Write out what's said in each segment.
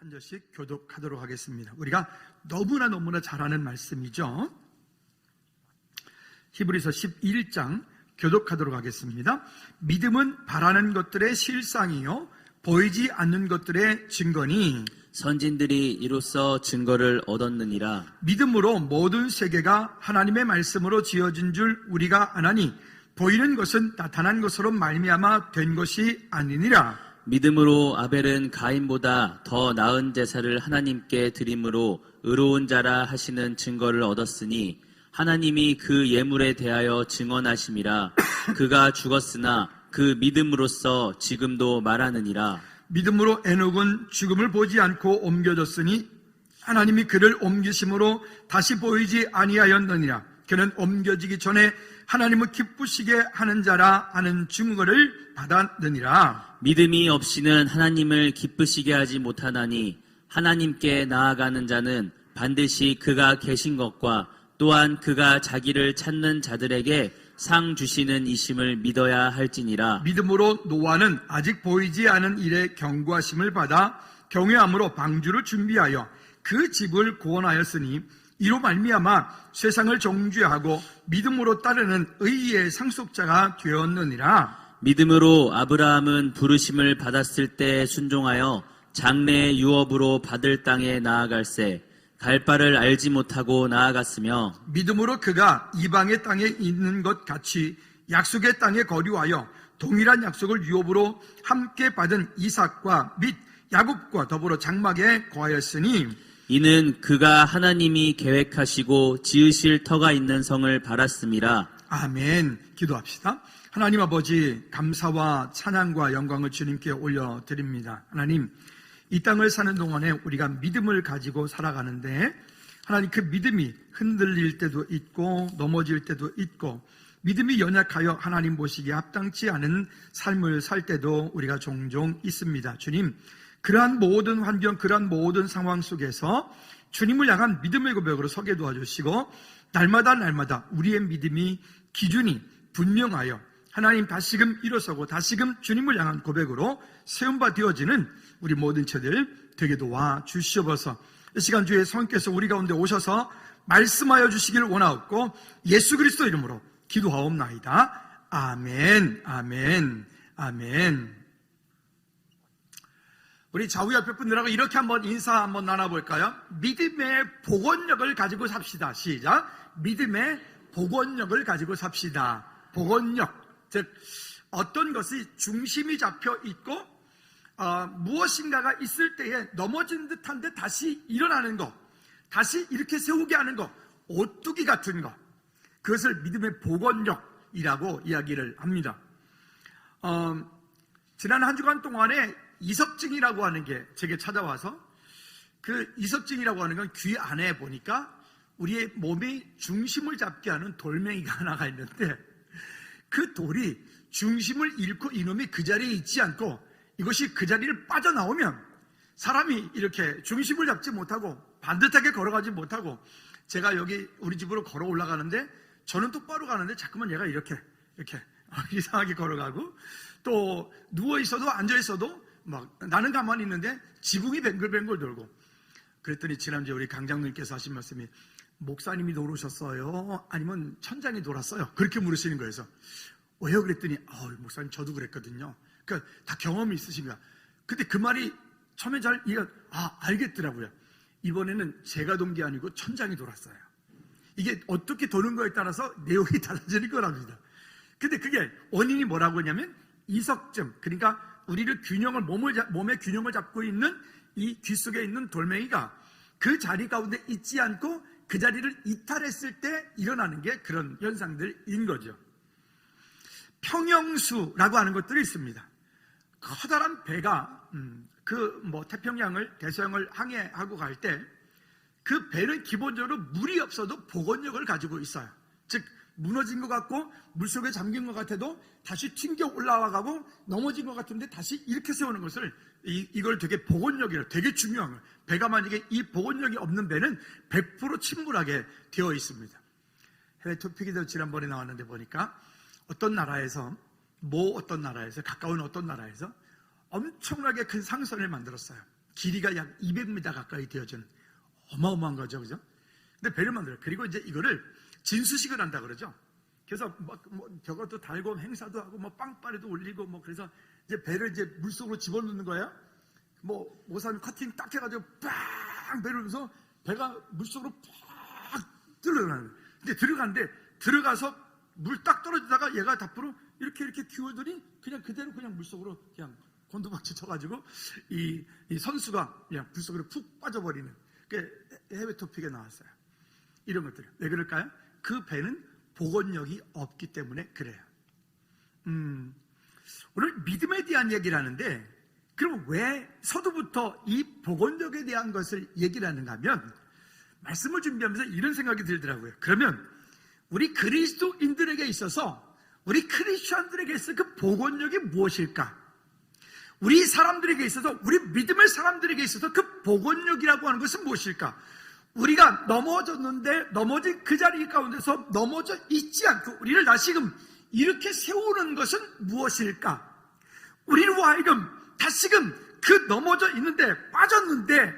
한 절씩 교독하도록 하겠습니다. 우리가 너무나 잘 아는 말씀이죠. 히브리서 11장 교독하도록 하겠습니다. 믿음은 바라는 것들의 실상이요 보이지 않는 것들의 증거니 선진들이 이로써 증거를 얻었느니라. 믿음으로 모든 세계가 하나님의 말씀으로 지어진 줄 우리가 아나니 보이는 것은 나타난 것으로 말미암아 된 것이 아니니라. 믿음으로 아벨은 가인보다 더 나은 제사를 하나님께 드림으로 의로운 자라 하시는 증거를 얻었으니 하나님이 그 예물에 대하여 증언하심이라. 그가 죽었으나 그 믿음으로써 지금도 말하느니라. 믿음으로 에녹은 죽음을 보지 않고 옮겨졌으니 하나님이 그를 옮기심으로 다시 보이지 아니하였느니라. 그는 옮겨지기 전에 하나님을 기쁘시게 하는 자라 하는 증거를 받았느니라. 믿음이 없이는 하나님을 기쁘시게 하지 못하나니 하나님께 나아가는 자는 반드시 그가 계신 것과 또한 그가 자기를 찾는 자들에게 상 주시는 이심을 믿어야 할지니라. 믿음으로 노아는 아직 보이지 않은 일에 경고하심을 받아 경외함으로 방주를 준비하여 그 집을 구원하였으니 이로 말미암아 세상을 정죄하고 믿음으로 따르는 의의 상속자가 되었느니라. 믿음으로 아브라함은 부르심을 받았을 때 순종하여 장래의 유업으로 받을 땅에 나아갈새 갈 바를 알지 못하고 나아갔으며 믿음으로 그가 이방의 땅에 있는 것 같이 약속의 땅에 거류하여 동일한 약속을 유업으로 함께 받은 이삭과 및 야곱과 더불어 장막에 거하였으니 이는 그가 하나님이 계획하시고 지으실 터가 있는 성을 바랐음이라. 아멘. 기도합시다. 하나님 아버지, 감사와 찬양과 영광을 주님께 올려드립니다. 하나님, 이 땅을 사는 동안에 우리가 믿음을 가지고 살아가는데 하나님 그 믿음이 흔들릴 때도 있고 넘어질 때도 있고 믿음이 연약하여 하나님 보시기에 합당치 않은 삶을 살 때도 우리가 종종 있습니다. 주님, 그러한 모든 환경, 그러한 모든 상황 속에서 주님을 향한 믿음의 고백으로 서게 도와주시고 날마다 우리의 믿음이 기준이 분명하여 하나님 다시금 일어서고 다시금 주님을 향한 고백으로 세움바 되어지는 우리 모든 처들 되게 도와주시옵소서. 이 시간 주의 성령께서 우리 가운데 오셔서 말씀하여 주시기를 원하옵고 예수 그리스도 이름으로 기도하옵나이다. 아멘, 아멘, 아멘. 우리 좌우 옆에 분들하고 이렇게 한번 인사 한번 나눠볼까요? 믿음의 복원력을 가지고 삽시다. 시작. 믿음의 복원력을 가지고 삽시다. 복원력. 즉 어떤 것이 중심이 잡혀 있고 무엇인가가 있을 때에 넘어진 듯한데 다시 일어나는 것, 다시 이렇게 세우게 하는 것, 오뚜기 같은 것, 그것을 믿음의 복원력이라고 이야기를 합니다. 지난 한 주간 동안에 이석증이라고 하는 게 제게 찾아와서 그 이석증이라고 하는 건 귀 안에 보니까 우리의 몸이 중심을 잡게 하는 돌멩이가 하나가 있는데 그 돌이 중심을 잃고 이놈이 그 자리에 있지 않고 이것이 그 자리를 빠져나오면 사람이 이렇게 중심을 잡지 못하고 반듯하게 걸어가지 못하고 제가 여기 우리 집으로 걸어 올라가는데 저는 똑바로 가는데 자꾸만 얘가 이렇게 이상하게 걸어가고 또 누워있어도 앉아있어도 막 나는 가만히 있는데 지붕이 뱅글뱅글 돌고 그랬더니 지난주에 우리 강장님께서 하신 말씀이 목사님이 돌으셨어요? 아니면 천장이 돌았어요? 그렇게 물으시는 거예요. 그래서 왜요? 그랬더니 목사님 저도 그랬거든요. 그러니까 다 경험이 있으신가. 근데 그 말이 처음에 잘 알겠더라고요. 이번에는 제가 돈 게 아니고 천장이 돌았어요. 이게 어떻게 도는 거에 따라서 내용이 달라지는 거랍니다. 근데 그게 원인이 뭐라고 하냐면 이석증, 그러니까 우리를 몸의 균형을 잡고 있는 이 귀 속에 있는 돌멩이가 그 자리 가운데 있지 않고 그 자리를 이탈했을 때 일어나는 게 그런 현상들인 거죠. 평형수라고 하는 것들이 있습니다. 커다란 배가 태평양을 대서양을 항해하고 갈 때 그 배는 기본적으로 물이 없어도 복원력을 가지고 있어요. 즉 무너진 것 같고 물속에 잠긴 것 같아도 다시 튕겨 올라와가고 넘어진 것 같은데 다시 이렇게 세우는 것을 이걸 되게 복원력이라 되게 중요한 거예요. 배가 만약에 이 복원력이 없는 배는 100% 침몰하게 되어 있습니다. 해외 토픽에도 지난번에 나왔는데 보니까 어떤 나라에서 가까운 어떤 나라에서 엄청나게 큰 상선을 만들었어요. 길이가 약 200m 가까이 되어지는 어마어마한 거죠, 그죠? 근데 배를 만들어요. 그리고 이제 이거를 진수식을 한다 그러죠. 그래서 뭐 저것도 달고 행사도 하고 뭐 빵빠레도 올리고 뭐 그래서 이제 배를 이제 물속으로 집어넣는 거예요. 뭐 모사님 커팅 딱 해가지고 빵 배를 넣어서 배가 물속으로 팍 들어가는 거예요. 근데 들어가서 물 딱 떨어지다가 얘가 앞으로 이렇게 기울더니 그냥 그대로 그냥 물속으로 그냥 곤두박질 쳐가지고 이 선수가 그냥 물속으로 푹 빠져버리는 게 해외 토픽에 나왔어요. 이런 것들. 왜 그럴까요? 그 배는 복원력이 없기 때문에 그래요. 오늘 믿음에 대한 얘기를 하는데, 그럼 왜 서두부터 이 복원력에 대한 것을 얘기를 하는가 하면, 말씀을 준비하면서 이런 생각이 들더라고요. 그러면 우리 그리스도인들에게 있어서, 우리 크리스천들에게 있어서 그 복원력이 무엇일까? 우리 사람들에게 있어서, 우리 믿음의 사람들에게 있어서 그 복원력이라고 하는 것은 무엇일까? 우리가 넘어졌는데 넘어진 그 자리 가운데서 넘어져 있지 않고 우리를 다시금 이렇게 세우는 것은 무엇일까? 우리로 하여금 다시금 그 넘어져 있는데 빠졌는데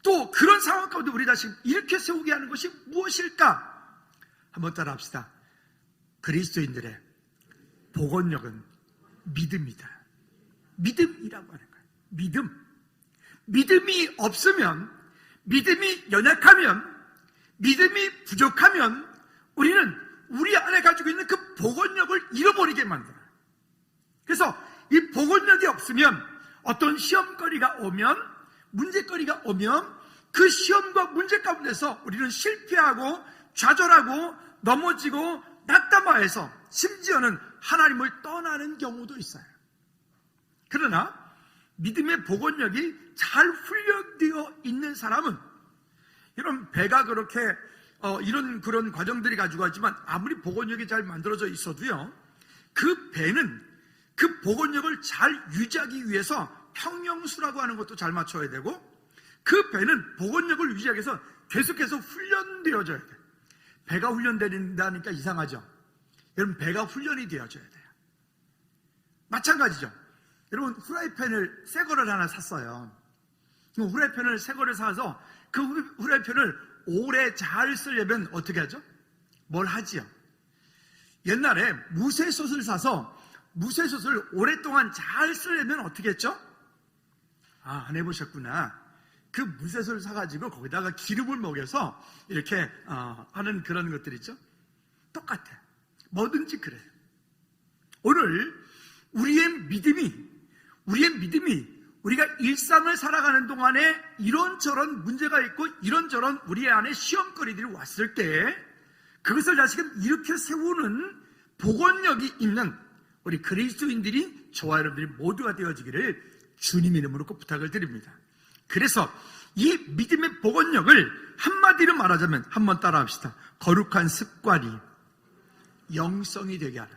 또 그런 상황 가운데 우리 다시 이렇게 세우게 하는 것이 무엇일까? 한번 따라 합시다. 그리스도인들의 복원력은 믿음이다. 믿음이라고 하는 거예요. 믿음이 없으면, 믿음이 연약하면, 믿음이 부족하면 우리는 우리 안에 가지고 있는 그 복원력을 잃어버리게 만들어요. 그래서 이 복원력이 없으면 어떤 시험거리가 오면, 문제거리가 오면 그 시험과 문제 가운데서 우리는 실패하고 좌절하고 넘어지고 낙담하여서 심지어는 하나님을 떠나는 경우도 있어요. 그러나 믿음의 복원력이 잘 훈련되어 있는 사람은, 이런 배가 그렇게 이런 그런 과정들이 가지고 있지만 아무리 복원력이 잘 만들어져 있어도요, 그 배는 그 복원력을 잘 유지하기 위해서 평형수라고 하는 것도 잘 맞춰야 되고, 그 배는 복원력을 유지하기 위해서 계속해서 훈련되어져야 돼요. 배가 훈련된다니까 이상하죠? 여러분, 배가 훈련이 되어져야 돼요. 마찬가지죠. 여러분, 후라이팬을 새 거를 하나 샀어요. 후라이팬을 새 거를 사서 그 후라이팬을 오래 잘 쓰려면 어떻게 하죠? 뭘 하지요? 옛날에 무쇠솥을 사서 무쇠솥을 오랫동안 잘 쓰려면 어떻게 했죠? 안 해보셨구나. 그 무쇠솥을 사가지고 거기다가 기름을 먹여서 이렇게 하는 그런 것들 있죠? 똑같아요. 뭐든지 그래요. 오늘 우리의 믿음이 우리가 일상을 살아가는 동안에 이런저런 문제가 있고 이런저런 우리 안에 시험거리들이 왔을 때 그것을 다시금 일으켜 세우는 복원력이 있는 우리 그리스도인들이, 저와 여러분들이 모두가 되어지기를 주님 이름으로 꼭 부탁을 드립니다. 그래서 이 믿음의 복원력을 한마디로 말하자면, 한번 따라합시다. 거룩한 습관이 영성이 되게 하라.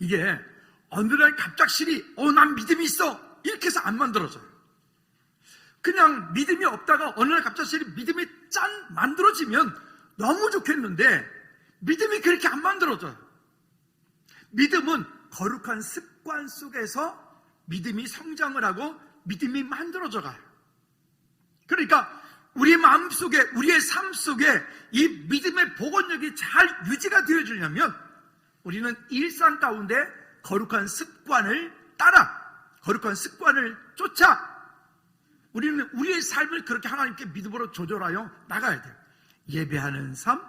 이게 어느 날 갑작스레 난 믿음이 있어 이렇게 해서 안 만들어져요. 그냥 믿음이 없다가 어느 날 갑작스레 믿음이 만들어지면 너무 좋겠는데 믿음이 그렇게 안 만들어져요. 믿음은 거룩한 습관 속에서 믿음이 성장을 하고 믿음이 만들어져 가요. 그러니까 우리의 마음속에, 우리의 삶 속에 이 믿음의 복원력이 잘 유지가 되어지려면 우리는 일상 가운데 거룩한 습관을 따라, 거룩한 습관을 쫓아 우리는 우리의 삶을 그렇게 하나님께 믿음으로 조절하여 나가야 돼요. 예배하는 삶,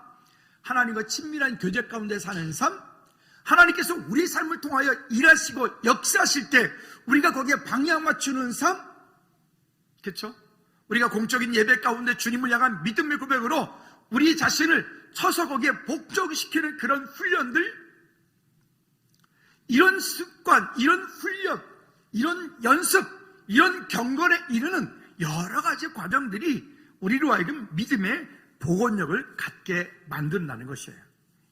하나님과 친밀한 교제 가운데 사는 삶, 하나님께서 우리 삶을 통하여 일하시고 역사하실 때 우리가 거기에 방향 맞추는 삶, 그렇죠? 우리가 공적인 예배 가운데 주님을 향한 믿음의 고백으로 우리 자신을 쳐서 거기에 복종시키는 그런 훈련들, 이런 습관, 이런 훈련, 이런 연습, 이런 경건에 이르는 여러 가지 과정들이 우리로 하여금 믿음의 복원력을 갖게 만든다는 것이에요.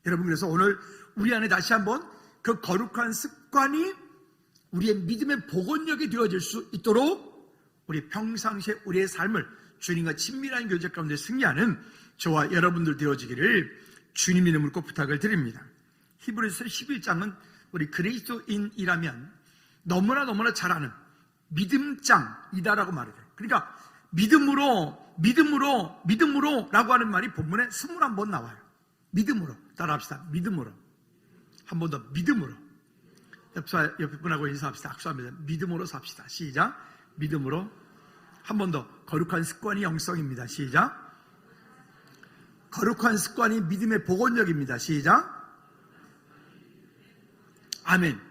여러분, 그래서 오늘 우리 안에 다시 한번 그 거룩한 습관이 우리의 믿음의 복원력이 되어질 수 있도록 우리 평상시에 우리의 삶을 주님과 친밀한 교제 가운데 승리하는 저와 여러분들 되어지기를 주님 이름으로 꼭 부탁을 드립니다. 히브리서 11장은 우리 그리스도인이라면 너무나 잘 아는, 믿음장이다라고 말을 해요. 그러니까 믿음으로라고 하는 말이 본문에 21번 나와요. 믿음으로. 따라합시다. 믿음으로. 한 번 더 믿음으로. 옆에 분하고 인사합시다. 악수합니다. 믿음으로 삽시다. 시작. 믿음으로. 한 번 더. 거룩한 습관이 영성입니다. 시작. 거룩한 습관이 믿음의 복원력입니다. 시작. 아멘.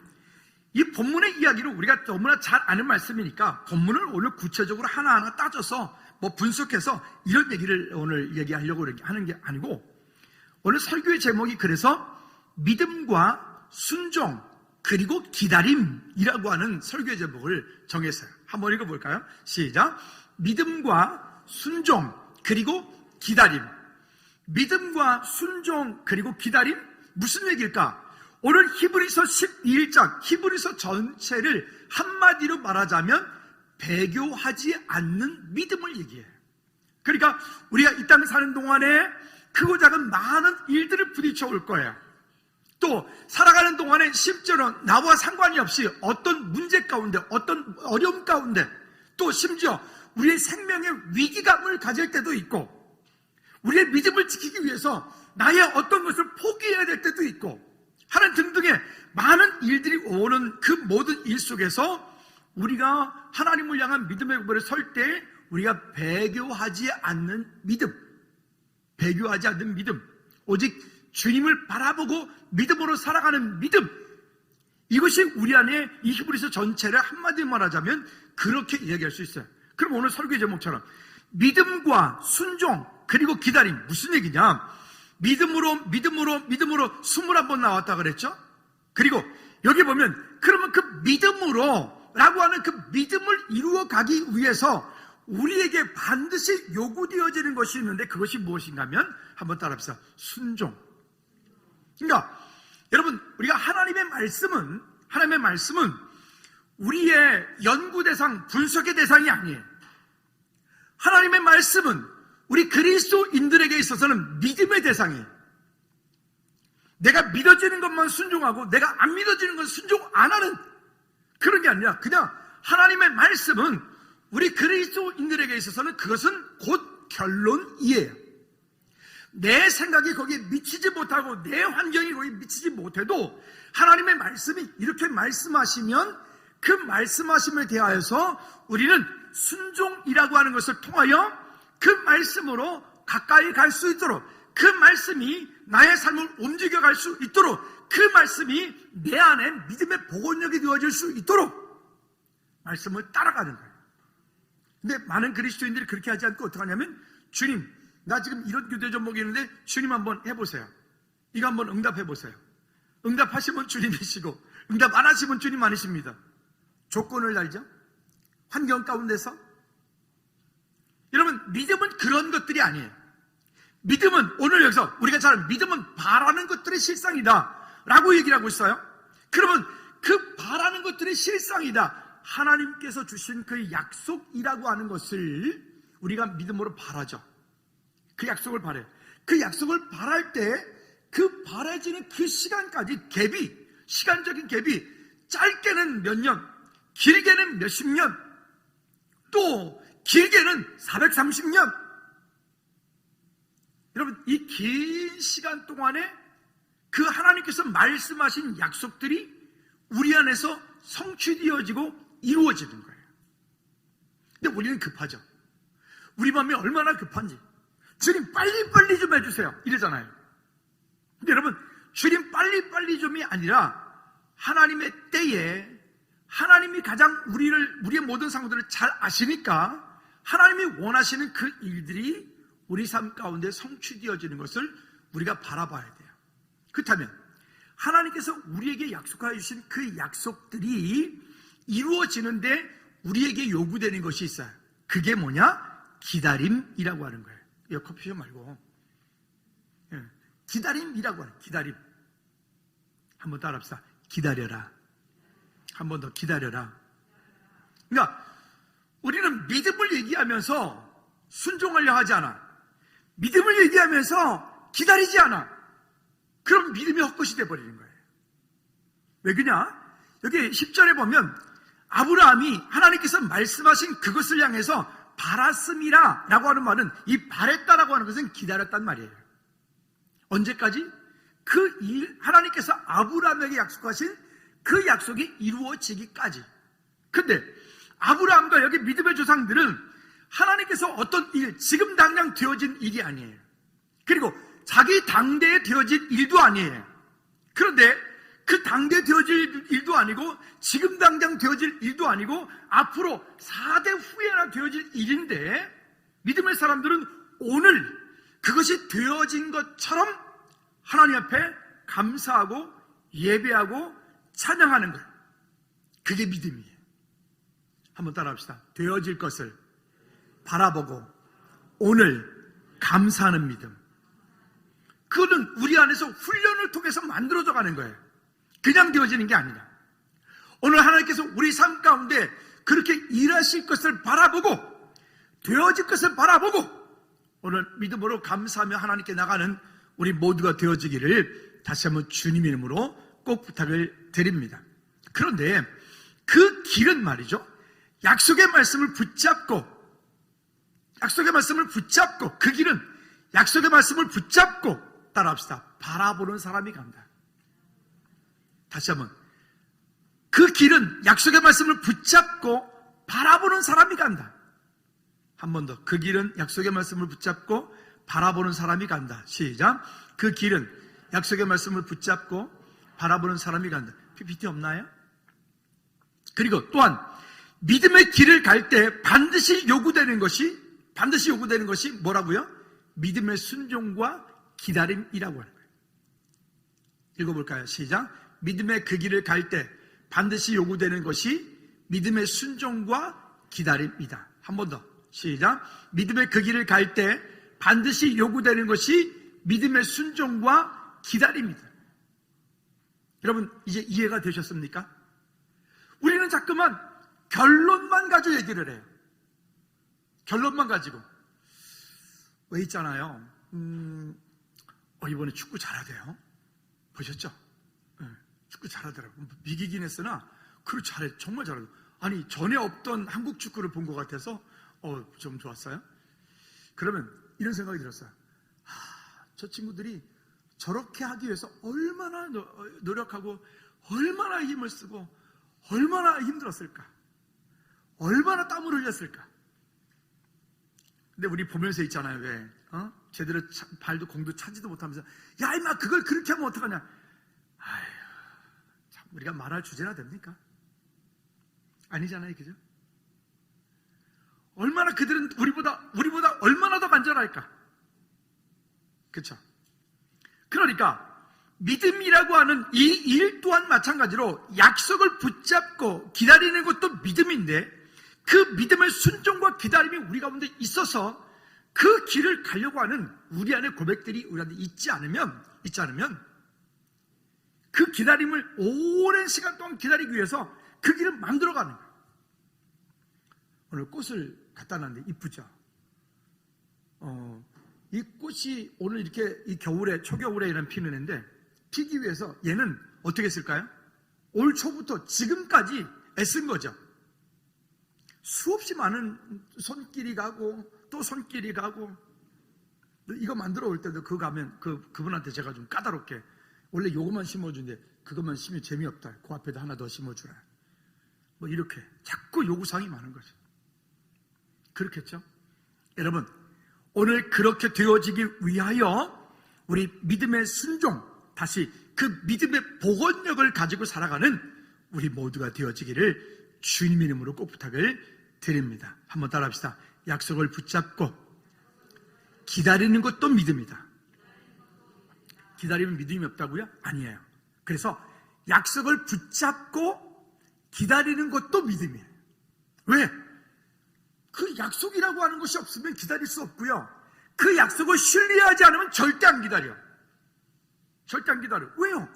이 본문의 이야기를 우리가 너무나 잘 아는 말씀이니까 본문을 오늘 구체적으로 하나하나 따져서 분석해서 이런 얘기를 오늘 얘기하려고 하는 게 아니고, 오늘 설교의 제목이 그래서 믿음과 순종 그리고 기다림이라고 하는 설교의 제목을 정했어요. 한번 읽어볼까요? 시작. 믿음과 순종 그리고 기다림. 믿음과 순종 그리고 기다림? 무슨 얘기일까? 오늘 히브리서 12장, 히브리서 전체를 한마디로 말하자면 배교하지 않는 믿음을 얘기해요. 그러니까 우리가 이 땅에 사는 동안에 크고 작은 많은 일들을 부딪혀 올 거예요. 또 살아가는 동안에 심지어는 나와 상관이 없이 어떤 문제 가운데, 어떤 어려움 가운데, 또 심지어 우리의 생명의 위기감을 가질 때도 있고, 우리의 믿음을 지키기 위해서 나의 어떤 것을 포기해야 될 때도 있고 하는 등등의 많은 일들이 오는 그 모든 일 속에서 우리가 하나님을 향한 믿음의 고백을 설 때 우리가 배교하지 않는 믿음, 배교하지 않는 믿음, 오직 주님을 바라보고 믿음으로 살아가는 믿음, 이것이 우리 안에 이 히브리서 전체를 한마디로 말하자면 그렇게 이야기할 수 있어요. 그럼 오늘 설교 제목처럼 믿음과 순종 그리고 기다림, 무슨 얘기냐? 믿음으로 21번 나왔다 그랬죠? 그리고 여기 보면 그러면 그 믿음으로 라고 하는 그 믿음을 이루어 가기 위해서 우리에게 반드시 요구되어지는 것이 있는데 그것이 무엇인가 하면 한번 따라합시다. 순종. 그러니까 여러분, 우리가 하나님의 말씀은 우리의 연구 대상, 분석의 대상이 아니에요. 하나님의 말씀은 우리 그리스도인들에게 있어서는 믿음의 대상이에요. 내가 믿어지는 것만 순종하고 내가 안 믿어지는 건 순종 안 하는 그런 게 아니라 그냥 하나님의 말씀은 우리 그리스도인들에게 있어서는 그것은 곧 결론이에요. 내 생각이 거기에 미치지 못하고 내 환경이 거기에 미치지 못해도 하나님의 말씀이 이렇게 말씀하시면 그 말씀하심에 대하여서 우리는 순종이라고 하는 것을 통하여 그 말씀으로 가까이 갈 수 있도록, 그 말씀이 나의 삶을 움직여갈 수 있도록, 그 말씀이 내 안에 믿음의 복원력이 되어질 수 있도록 말씀을 따라가는 거예요. 근데 많은 그리스도인들이 그렇게 하지 않고 어떻게 하냐면, 주님, 나 지금 이런 교대 종목이 있는데 주님 한번 해보세요. 이거 한번 응답해보세요. 응답하시면 주님이시고 응답 안 하시면 주님 아니십니다. 조건을 달죠. 환경 가운데서. 여러분, 믿음은 그런 것들이 아니에요. 믿음은 오늘 여기서 우리가 잘 아는 믿음은 바라는 것들의 실상이다 라고 얘기를 하고 있어요. 그러면 그 바라는 것들의 실상이다, 하나님께서 주신 그 약속이라고 하는 것을 우리가 믿음으로 바라죠. 그 약속을 바라요. 그 약속을 바랄 때 그 바라지는 그 시간까지 갭이, 시간적인 갭이 짧게는 몇 년, 길게는 몇십 년, 또 길게는 430년. 여러분, 이 긴 시간 동안에 그 하나님께서 말씀하신 약속들이 우리 안에서 성취되어지고 이루어지는 거예요. 근데 우리는 급하죠. 우리 마음이 얼마나 급한지. 주님 빨리빨리 좀 해주세요 이러잖아요. 근데 여러분, 주님 빨리빨리 좀이 아니라 하나님의 때에 하나님이 가장 우리의 모든 상황들을 잘 아시니까 하나님이 원하시는 그 일들이 우리 삶 가운데 성취되어지는 것을 우리가 바라봐야 돼요. 그렇다면 하나님께서 우리에게 약속하여 주신 그 약속들이 이루어지는데 우리에게 요구되는 것이 있어요. 그게 뭐냐? 기다림이라고 하는 거예요. 이거 커피숍 말고 기다림이라고 하는, 기다림. 한번 따라합시다. 기다려라. 한 번 더 기다려라. 그러니까 우리는 믿음을 얘기하면서 순종하려 하지 않아. 믿음을 얘기하면서 기다리지 않아. 그럼 믿음이 헛것이 돼버리는 거예요. 왜 그러냐? 여기 10절에 보면 아브라함이 하나님께서 말씀하신 그것을 향해서 바랐음이라 라고 하는 말은, 이 바랬다라고 하는 것은 기다렸단 말이에요. 언제까지? 하나님께서 아브라함에게 약속하신 그 약속이 이루어지기까지. 근데 아브라함과 여기 믿음의 조상들은 하나님께서 어떤 일, 지금 당장 되어진 일이 아니에요. 그리고 자기 당대에 되어진 일도 아니에요. 그런데 그 당대 되어질 일도 아니고, 지금 당장 되어질 일도 아니고, 앞으로 4대 후에나 되어질 일인데, 믿음의 사람들은 오늘 그것이 되어진 것처럼 하나님 앞에 감사하고 예배하고 찬양하는 것. 그게 믿음이에요. 한번 따라합시다. 되어질 것을 바라보고 오늘 감사하는 믿음. 그거는 우리 안에서 훈련을 통해서 만들어져 가는 거예요. 그냥 되어지는 게 아니라, 오늘 하나님께서 우리 삶 가운데 그렇게 일하실 것을 바라보고, 되어질 것을 바라보고, 오늘 믿음으로 감사하며 하나님께 나가는 우리 모두가 되어지기를 다시 한번 주님 이름으로 꼭 부탁을 드립니다. 그런데 그 길은 말이죠, 약속의 말씀을 붙잡고, 그 길은 약속의 말씀을 붙잡고, 따라합시다. 바라보는 사람이 간다. 다시 한번, 그 길은 약속의 말씀을 붙잡고 바라보는 사람이 간다. 한 번 더, 그 길은 약속의 말씀을 붙잡고 바라보는 사람이 간다. 시작. 그 길은 약속의 말씀을 붙잡고 바라보는 사람이 간다. PPT 없나요? 그리고 또한 믿음의 길을 갈 때 반드시 요구되는 것이 뭐라고요? 믿음의 순종과 기다림이라고 하는 거예요. 읽어볼까요? 시작. 믿음의 그 길을 갈 때 반드시 요구되는 것이 믿음의 순종과 기다림이다. 한 번 더. 시작. 믿음의 그 길을 갈 때 반드시 요구되는 것이 믿음의 순종과 기다림이다. 여러분, 이제 이해가 되셨습니까? 우리는 자꾸만 결론만 가지고 얘기를 해요. 결론만 가지고. 왜 있잖아요. 이번에 축구 잘하대요. 보셨죠? 네, 축구 잘하더라고요. 이기긴 했으나 그걸 잘해. 정말 잘하더라고요. 아니, 전에 없던 한국 축구를 본 것 같아서 좀 좋았어요. 그러면 이런 생각이 들었어요. 저 친구들이 저렇게 하기 위해서 얼마나 노력하고 얼마나 힘을 쓰고 얼마나 힘들었을까, 얼마나 땀을 흘렸을까. 근데 우리 보면서 있잖아요. 왜? 제대로 발도 공도 차지도 못하면서, 야 임마 그걸 그렇게 하면 어떡하냐. 아휴, 참 우리가 말할 주제나 됩니까? 아니잖아요, 그죠? 얼마나 그들은 우리보다 얼마나 더 간절할까? 그렇죠? 그러니까 믿음이라고 하는 이 일 또한 마찬가지로 약속을 붙잡고 기다리는 것도 믿음인데, 그 믿음의 순종과 기다림이 우리 가운데 있어서 그 길을 가려고 하는 우리 안에 고백들이 우리한테 있지 않으면 그 기다림을 오랜 시간 동안 기다리기 위해서 그 길을 만들어가는 거예요. 오늘 꽃을 갖다 놨는데 이쁘죠? 이 꽃이 오늘 이렇게 이 겨울에, 초겨울에 이런 피는 애인데, 피기 위해서 얘는 어떻게 했을까요? 올 초부터 지금까지 애쓴 거죠. 수없이 많은 손길이 가고 또 손길이 가고. 이거 만들어 올 때도 그거 가면 그분한테 제가 좀 까다롭게, 원래 요것만 심어준대, 그것만 심으면 재미없다, 그 앞에도 하나 더 심어주라, 뭐 이렇게 자꾸 요구사항이 많은 거죠. 그렇겠죠? 여러분, 오늘 그렇게 되어지기 위하여 우리 믿음의 순종, 다시 그 믿음의 복원력을 가지고 살아가는 우리 모두가 되어지기를 주님 이름으로 꼭 부탁을 드립니다. 한번 따라합시다. 약속을 붙잡고 기다리는 것도 믿음이다. 기다리면 믿음이 없다고요? 아니에요. 그래서 약속을 붙잡고 기다리는 것도 믿음이에요. 왜? 그 약속이라고 하는 것이 없으면 기다릴 수 없고요, 그 약속을 신뢰하지 않으면 절대 안 기다려. 절대 안 기다려. 왜요?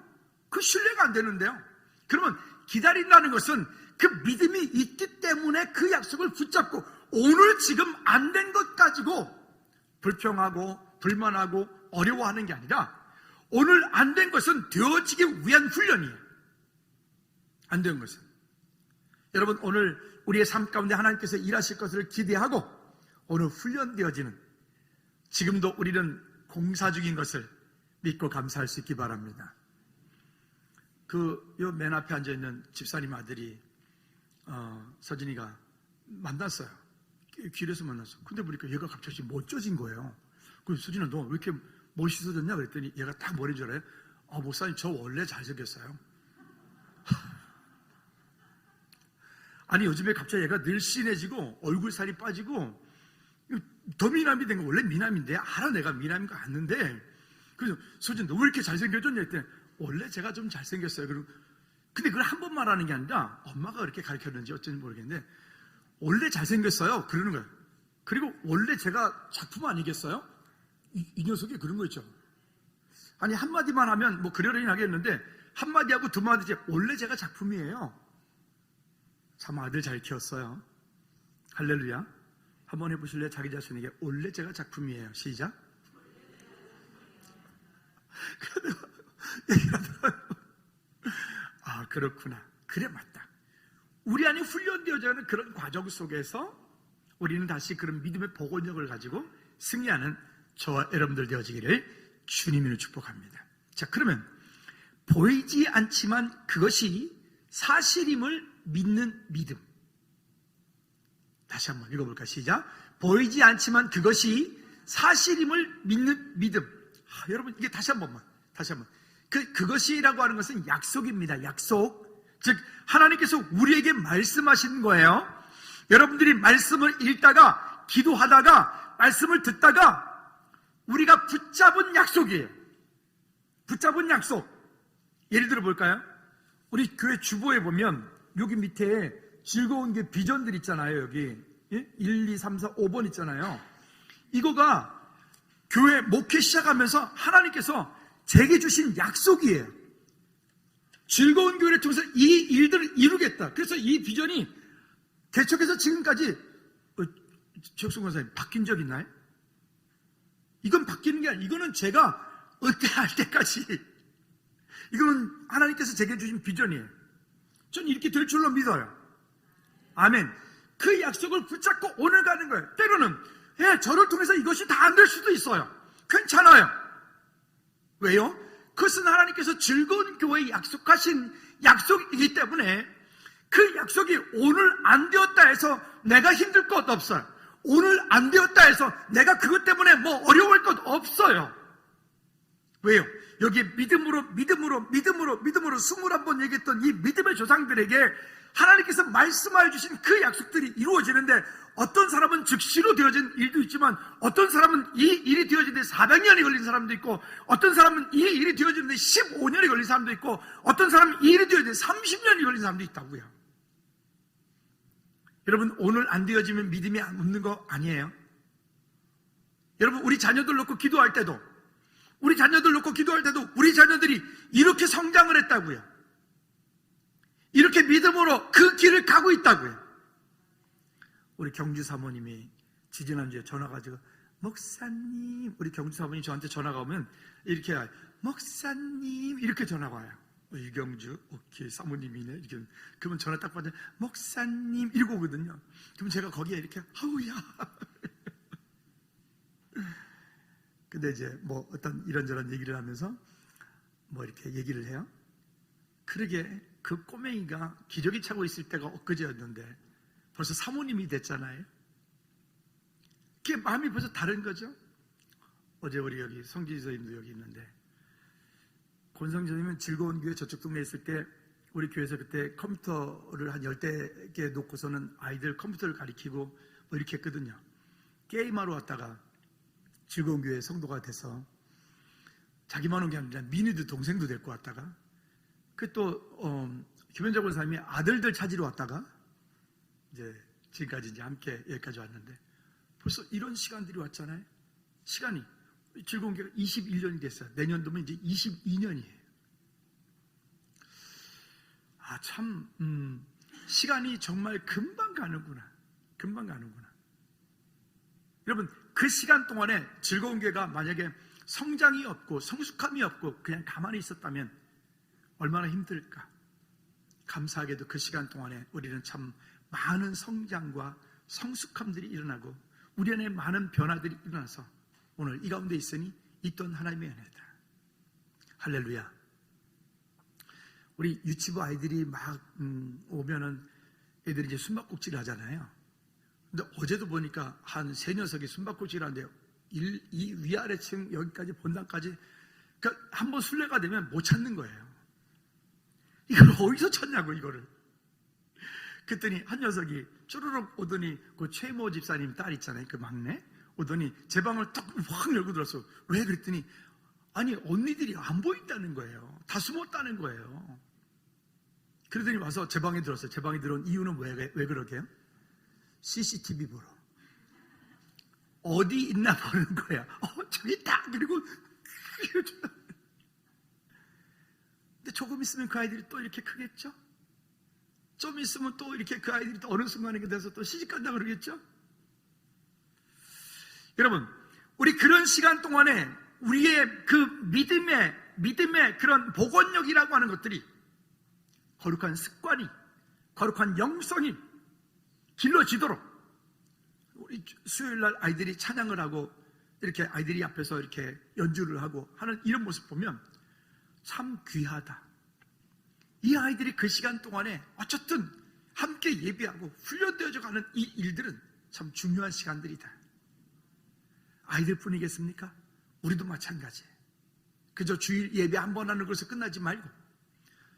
그 신뢰가 안 되는데요. 그러면 기다린다는 것은 그 믿음이 있기 때문에 그 약속을 붙잡고, 오늘 지금 안 된 것 가지고 불평하고 불만하고 어려워하는 게 아니라, 오늘 안 된 것은 되어지기 위한 훈련이에요. 안 된 것은. 여러분, 오늘 우리의 삶 가운데 하나님께서 일하실 것을 기대하고 오늘 훈련되어지는, 지금도 우리는 공사 중인 것을 믿고 감사할 수 있기 바랍니다. 요 맨 앞에 앉아있는 집사님 아들이 서진이가 만났어요. 길에서 만났어. 근데 보니까 얘가 갑자기 멋져진 거예요. 그래서 서진아, 너 왜 이렇게 멋있어졌냐 그랬더니 얘가 딱 뭐라는 줄 알아요? 목사님, 저 원래 잘생겼어요. 아니, 요즘에 갑자기 얘가 늘씬해지고 얼굴 살이 빠지고 더 미남이 된 거. 원래 미남인데, 알아, 내가 미남인 거 아는데. 그래서 서진, 너 왜 이렇게 잘생겨졌냐 했더니 원래 제가 좀 잘생겼어요. 근데 그걸 한 번 말하는 게 아니라 엄마가 그렇게 가르쳤는지 어쩐지 모르겠는데 원래 잘생겼어요 그러는 거예요. 그리고 원래 제가 작품 아니겠어요? 이 녀석이 그런 거 있죠. 아니, 한마디만 하면 뭐 그러려니 하겠는데 한마디 하고 두 마디째 원래 제가 작품이에요. 참 아들 잘 키웠어요. 할렐루야. 한번 해보실래요? 자기 자신에게 원래 제가 작품이에요. 시작. 얘기를 하더라고요. 그렇구나. 그래, 맞다. 우리 안에 훈련되어져 있는 그런 과정 속에서 우리는 다시 그런 믿음의 복원력을 가지고 승리하는 저와 여러분들 되어지기를 주님으로 축복합니다. 자, 그러면 보이지 않지만 그것이 사실임을 믿는 믿음. 다시 한번 읽어볼까? 시작. 보이지 않지만 그것이 사실임을 믿는 믿음. 여러분, 이게 다시 한 번만. 그것이라고 하는 것은 약속입니다. 약속. 즉, 하나님께서 우리에게 말씀하신 거예요. 여러분들이 말씀을 읽다가, 기도하다가, 말씀을 듣다가 우리가 붙잡은 약속이에요. 붙잡은 약속. 예를 들어 볼까요? 우리 교회 주보에 보면 여기 밑에 즐거운 게 비전들 있잖아요. 여기 1, 2, 3, 4, 5번 있잖아요. 이거가 교회 목회 시작하면서 하나님께서 제게 주신 약속이에요. 즐거운 교회를 통해서 이 일들을 이루겠다. 그래서 이 비전이 개척해서 지금까지 최혁순 권사님, 바뀐 적 있나요? 이건 바뀌는 게 아니에요. 이거는 제가 은퇴할 때까지, 이거는 하나님께서 제게 주신 비전이에요. 전 이렇게 될 줄로 믿어요. 아멘. 그 약속을 붙잡고 오늘 가는 거예요. 때로는 저를 통해서 이것이 다 안 될 수도 있어요. 괜찮아요. 왜요? 그것은 하나님께서 즐거운 교회에 약속하신 약속이기 때문에 그 약속이 오늘 안 되었다 해서 내가 힘들 것 없어요. 오늘 안 되었다 해서 내가 그것 때문에 뭐 어려울 것 없어요. 왜요? 여기 믿음으로 21번 얘기했던 이 믿음의 조상들에게 하나님께서 말씀하여 주신 그 약속들이 이루어지는데, 어떤 사람은 즉시로 되어진 일도 있지만 어떤 사람은 이 일이 되어지는데 400년이 걸린 사람도 있고, 어떤 사람은 이 일이 되어지는데 15년이 걸린 사람도 있고, 어떤 사람은 이 일이 되어지는데 30년이 걸린 사람도 있다고요. 여러분, 오늘 안 되어지면 믿음이 없는 거 아니에요? 여러분, 우리 자녀들 놓고 기도할 때도 우리 자녀들이 이렇게 성장을 했다고요. 이렇게 믿음으로 그 길을 가고 있다고요. 우리 경주 사모님이 지지난주에 전화가 가지고, 목사님, 우리 경주 사모님이 저한테 전화가 오면 이렇게 와요. 목사님, 이렇게 전화가 와요. 유경주, 오케이, 사모님이네. 이렇게. 그러면 전화 딱 받으면 목사님, 이러고 오거든요. 그러면 제가 거기에 이렇게, 아우야. 근데 이제 뭐 어떤 이런저런 얘기를 하면서 뭐 이렇게 얘기를 해요. 그러게 그 꼬맹이가 기저귀 차고 있을 때가 엊그제였는데 벌써 사모님이 됐잖아요. 그게 마음이 벌써 다른 거죠. 어제 우리 여기 성진이 선생님도 여기 있는데, 권성 선생님은 즐거운 교회 저쪽 동네에 있을 때 우리 교회에서 그때 컴퓨터를 한 10대 놓고서는 아이들 컴퓨터를 가리키고 뭐 이렇게 했거든요. 게임하러 왔다가 즐거운 교회 성도가 돼서 자기만 온 게 아니라 민희도 동생도 데리고 왔다가, 그 또 김현정 권사님이 아들들 찾으러 왔다가 이제 지금까지 이제 함께 여기까지 왔는데, 벌써 이런 시간들이 왔잖아요. 시간이 즐거운 교회가 21년이 됐어요. 내년도면 이제 22년이에요. 참 시간이 정말 금방 가는구나. 여러분, 그 시간 동안에 즐거운 교회가 만약에 성장이 없고 성숙함이 없고 그냥 가만히 있었다면 얼마나 힘들까. 감사하게도 그 시간 동안에 우리는 참 많은 성장과 성숙함들이 일어나고 우리 안에 많은 변화들이 일어나서 오늘 이 가운데 있으니 이 또한 하나님의 은혜다. 할렐루야. 우리 유치부 아이들이 막 오면은 애들이 이제 숨바꼭질을 하잖아요. 근데 어제도 보니까 한 세 녀석이 숨바꼭질을 하는데 이 위아래층 여기까지 본당까지 그러니까 한번 순례가 되면 못 찾는 거예요. 이걸 어디서 찾냐고 이거를. 그랬더니 한 녀석이 쭈르륵 오더니 그 최모 집사님 딸 있잖아요. 그 막내 오더니 제 방을 딱 확 열고 들었어. 왜 그랬더니 아니 언니들이 안 보인다는 거예요. 다 숨었다는 거예요. 그러더니 와서 제 방에 들었어요. 제 방에 들어온 이유는 왜 그러게요? CCTV 보러. 어디 있나 보는 거야. 저기 있다. 그리고 근데 조금 있으면 그 아이들이 또 이렇게 크겠죠? 좀 있으면 또 이렇게 그 아이들이 또 어느 순간에 돼서 또 시집간다 그러겠죠? 여러분, 우리 그런 시간 동안에 우리의 그 믿음의 그런 복원력이라고 하는 것들이 거룩한 습관이, 거룩한 영성이 길러지도록 우리 수요일날 아이들이 찬양을 하고 이렇게 아이들이 앞에서 이렇게 연주를 하고 하는 이런 모습 보면 참 귀하다. 이 아이들이 그 시간 동안에 어쨌든 함께 예배하고 훈련되어져 가는 이 일들은 참 중요한 시간들이다. 아이들뿐이겠습니까? 우리도 마찬가지. 그저 주일 예배 한 번 하는 것에서 끝나지 말고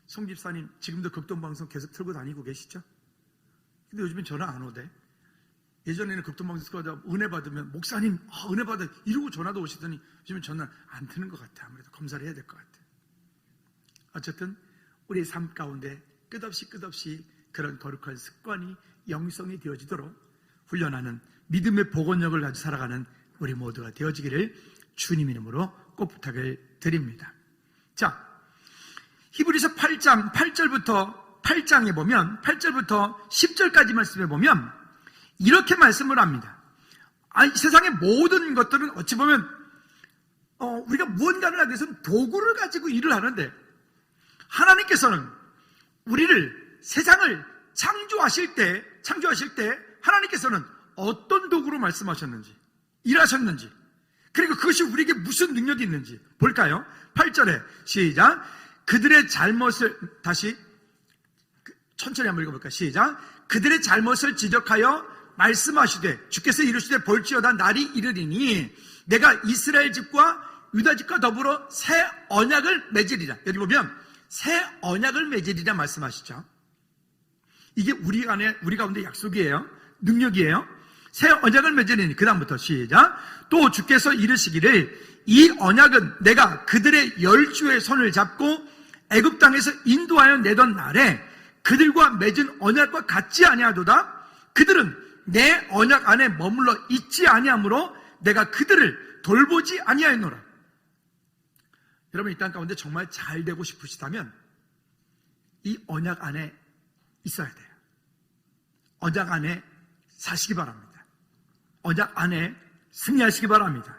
송 집사님 지금도 극동방송 계속 틀고 다니고 계시죠? 근데 요즘엔 전화 안 오대. 예전에는 극동방송 틀고 다니고 은혜 받으면 목사님 은혜 받아 이러고 전화도 오시더니 요즘엔 전화 안 트는 것 같아. 아무래도 검사를 해야 될 것 같아. 어쨌든 우리의 삶 가운데 끝없이 그런 거룩한 습관이 영성이 되어지도록 훈련하는 믿음의 복원력을 가지고 살아가는 우리 모두가 되어지기를 주님 이름으로 꼭 부탁을 드립니다. 자, 히브리서 8장 8장에 보면 8절부터 10절까지 말씀해 보면 이렇게 말씀을 합니다. 세상의 모든 것들은 어찌 보면 우리가 무언가를 하기 위해서는 도구를 가지고 일을 하는데 하나님께서는 우리를 세상을 창조하실 때 하나님께서는 어떤 도구로 말씀하셨는지 일하셨는지 그리고 그것이 우리에게 무슨 능력이 있는지 볼까요? 8절에 시작. 그들의 잘못을 다시 천천히 한번 읽어볼까요? 시작. 그들의 잘못을 지적하여 말씀하시되 주께서 이르시되 볼지어다 날이 이르리니 내가 이스라엘 집과 유다 집과 더불어 새 언약을 맺으리라. 여기 보면 새 언약을 맺으리라 말씀하시죠. 이게 우리 가운데 약속이에요. 능력이에요. 새 언약을 맺으리니 그 다음부터 시작. 또 주께서 이르시기를 이 언약은 내가 그들의 열주의 손을 잡고 애굽 땅에서 인도하여 내던 날에 그들과 맺은 언약과 같지 아니하도다. 그들은 내 언약 안에 머물러 있지 아니하므로 내가 그들을 돌보지 아니하였노라. 여러분 이 땅 가운데 정말 잘 되고 싶으시다면 이 언약 안에 있어야 돼요. 언약 안에 사시기 바랍니다. 언약 안에 승리하시기 바랍니다.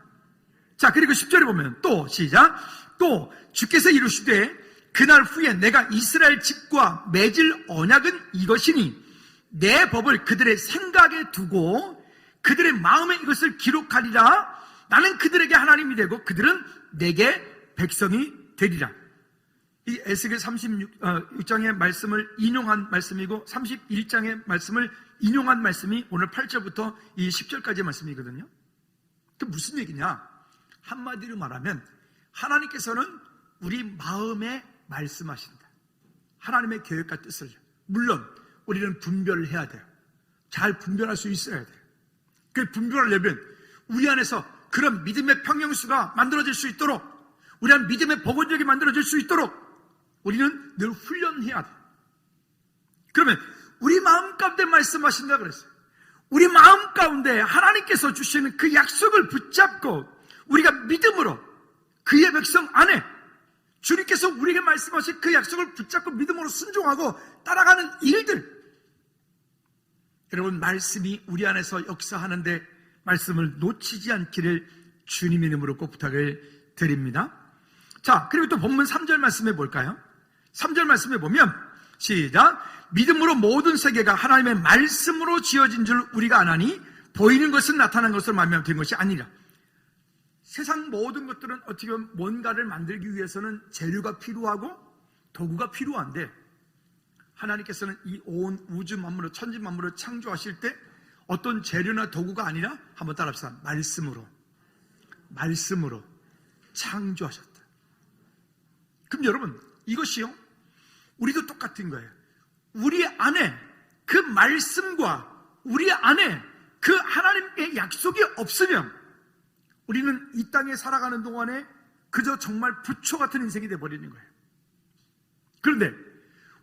자, 그리고 10절에 보면 또 시작. 또 주께서 이르시되 그날 후에 내가 이스라엘 집과 맺을 언약은 이것이니 내 법을 그들의 생각에 두고 그들의 마음에 이것을 기록하리라. 나는 그들에게 하나님이 되고 그들은 내게 백성이 되리라. 이 에스겔 36장의 말씀을 인용한 말씀이고 31장의 말씀을 인용한 말씀이 오늘 8절부터 이 10절까지의 말씀이거든요. 그 무슨 얘기냐? 한마디로 말하면 하나님께서는 우리 마음에 말씀하신다. 하나님의 계획과 뜻을. 물론 우리는 분별을 해야 돼요. 잘 분별할 수 있어야 돼요. 그 분별하려면 우리 안에서 그런 믿음의 평형수가 만들어질 수 있도록 우리 안 믿음의 복원력이 만들어질 수 있도록 우리는 늘 훈련해야 돼요. 그러면 우리 마음 가운데 말씀하신다 그랬어요. 우리 마음 가운데 하나님께서 주시는 그 약속을 붙잡고 우리가 믿음으로 그의 백성 안에 주님께서 우리에게 말씀하신 그 약속을 붙잡고 믿음으로 순종하고 따라가는 일들. 여러분 말씀이 우리 안에서 역사하는데 말씀을 놓치지 않기를 주님 이름으로 꼭 부탁을 드립니다. 자, 그리고 또 본문 3절 말씀해 볼까요? 3절 말씀해 보면 시작. 믿음으로 모든 세계가 하나님의 말씀으로 지어진 줄 우리가 아나니 보이는 것은 나타난 것으로 말미암아 된 것이 아니라. 세상 모든 것들은 어떻게 보면 뭔가를 만들기 위해서는 재료가 필요하고 도구가 필요한데, 하나님께서는 이 온 우주 만물을, 천지 만물을 창조하실 때 어떤 재료나 도구가 아니라, 한번 따라합시다. 말씀으로 창조하셨다. 그럼 여러분, 이것이요, 우리도 똑같은 거예요. 우리 안에 그 말씀과 우리 안에 그 하나님의 약속이 없으면 우리는 이 땅에 살아가는 동안에 그저 정말 부초 같은 인생이 되어버리는 거예요. 그런데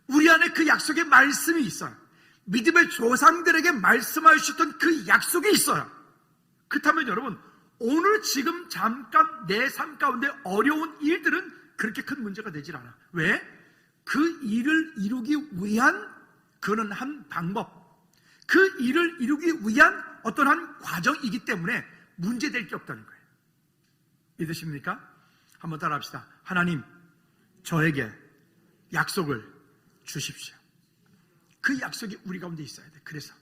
우리 안에 그 약속의 말씀이 있어요. 믿음의 조상들에게 말씀하셨던 그 약속이 있어요. 그렇다면 여러분, 오늘 지금 잠깐 내 삶 가운데 어려운 일들은 그렇게 큰 문제가 되질 않아. 왜? 그 일을 이루기 위한 그는 한 방법, 그 일을 이루기 위한 어떤 한 과정이기 때문에 문제될 게 없다는 거예요. 믿으십니까? 한번 따라합시다. 하나님, 저에게 약속을 주십시오. 그 약속이 우리 가운데 있어야 돼. 그래서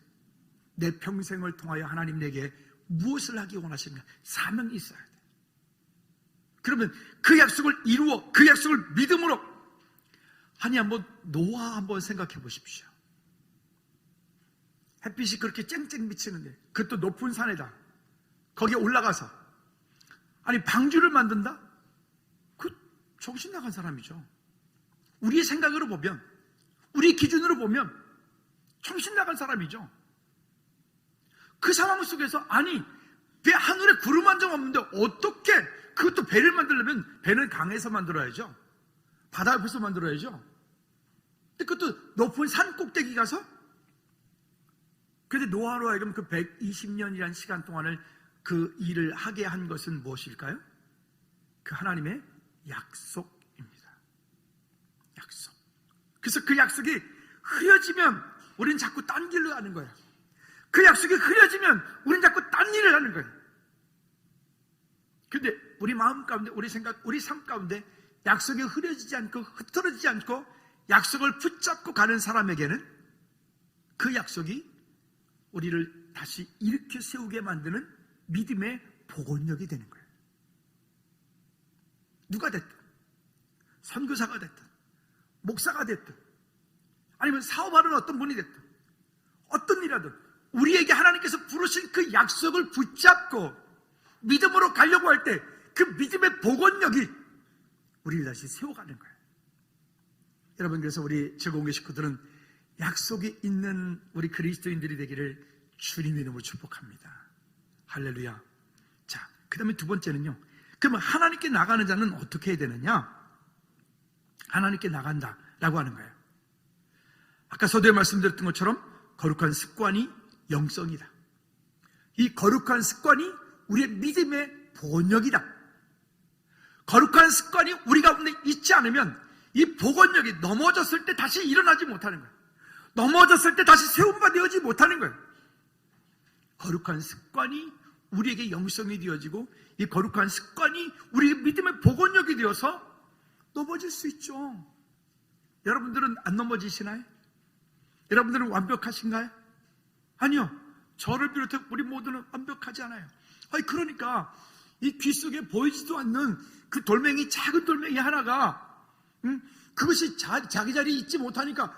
내 평생을 통하여 하나님 내게 무엇을 하기 원하십니까? 사명이 있어야 돼. 그러면 그 약속을 이루어, 그 약속을 믿음으로. 아니, 한번 노아 한번 생각해 보십시오. 햇빛이 그렇게 쨍쨍 비치는데, 그것도 높은 산에다 거기에 올라가서 아니 방주를 만든다? 그 정신 나간 사람이죠. 우리의 생각으로 보면, 우리 기준으로 보면 정신 나간 사람이죠. 그 상황 속에서 아니 배 하늘에 구름 한 점 없는데 어떻게, 그것도 배를 만들려면 배는 강에서 만들어야죠. 바다 옆에서 만들어야죠. 근데 그것도 높은 산 꼭대기 가서. 그런데 노아로 하여금 그 120년이라는 시간 동안을 그 일을 하게 한 것은 무엇일까요? 그 하나님의 약속입니다. 약속. 그래서 그 약속이 흐려지면 우리는 자꾸 딴 길로 가는 거예요. 그 약속이 흐려지면 우리는 자꾸 딴 일을 하는 거예요. 근데 우리 마음 가운데, 우리 생각, 우리 삶 가운데 약속이 흐려지지 않고 흐트러지지 않고 약속을 붙잡고 가는 사람에게는 그 약속이 우리를 다시 일으켜 세우게 만드는 믿음의 복원력이 되는 거예요. 누가 됐든, 선교사가 됐든, 목사가 됐든, 아니면 사업하는 어떤 분이 됐든, 어떤 일이라든 우리에게 하나님께서 부르신 그 약속을 붙잡고 믿음으로 가려고 할 때 그 믿음의 복원력이 우리를 다시 세워가는 거예요. 여러분, 그래서 우리 즐거운 식구들은 약속이 있는 우리 그리스도인들이 되기를 주님의 이름으로 축복합니다. 할렐루야. 자, 그 다음에 두 번째는요, 그러면 하나님께 나가는 자는 어떻게 해야 되느냐? 하나님께 나간다라고 하는 거예요. 아까 서두에 말씀드렸던 것처럼 거룩한 습관이 영성이다. 이 거룩한 습관이 우리의 믿음의 본역이다. 거룩한 습관이 우리 가운데 있지 않으면 이 복원력이 넘어졌을 때 다시 일어나지 못하는 거예요. 넘어졌을 때 다시 세움바 되어지 못하는 거예요. 거룩한 습관이 우리에게 영성이 되어지고 이 거룩한 습관이 우리의 믿음의 복원력이 되어서 넘어질 수 있죠. 여러분들은 안 넘어지시나요? 여러분들은 완벽하신가요? 아니요. 저를 비롯해 우리 모두는 완벽하지 않아요. 아니, 그러니까 이 귀 속에 보이지도 않는 그 돌멩이, 작은 돌멩이 하나가 그것이 자기 자리에 있지 못하니까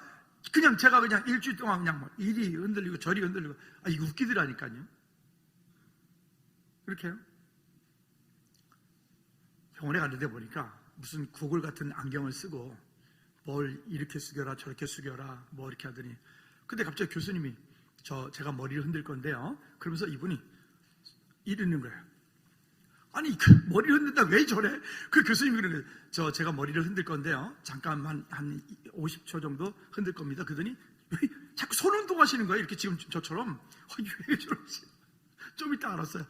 그냥 제가 그냥 일주일 동안 그냥 이리 흔들리고 저리 흔들리고, 이거 웃기더라니까요. 그렇게요? 병원에 갔는데 보니까 무슨 구글 같은 안경을 쓰고 뭘 이렇게 숙여라 저렇게 숙여라 뭐 이렇게 하더니, 근데 갑자기 교수님이 제가 머리를 흔들 건데요, 그러면서 이분이 이러는 거예요. 아니, 그 머리를 흔든다 왜 저래? 그 교수님이 그러는 거예요. 제가 머리를 흔들 건데요, 잠깐만 한 50초 정도 흔들 겁니다. 그러더니 왜 자꾸 손 운동하시는 거예요? 이렇게 지금 저처럼. 왜 저러지? 좀 이따 알았어요.